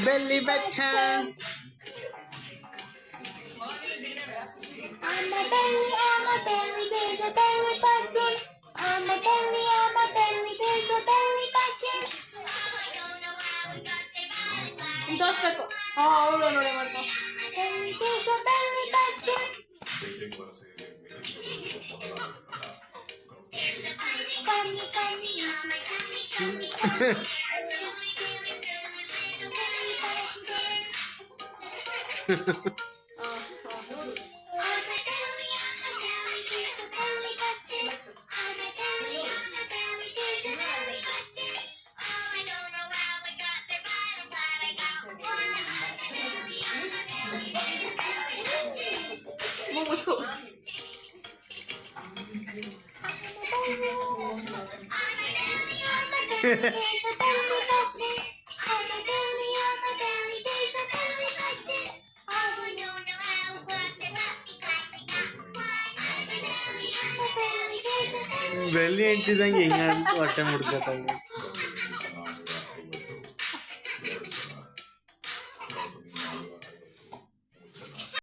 belly button. On my belly, there's a belly button. On my belly, there's a belly button. Intospeko. ಅವಳು ನೋಡಿ ಮತ್ತೆ. Belly, there's a belly button. Funny, funny, on my tummy, belly ಅಂಟಿದಂಗೆ ಹೆಂಗ ಹೊಟ್ಟೆ ಮುಡ್ಕೋತಾಗ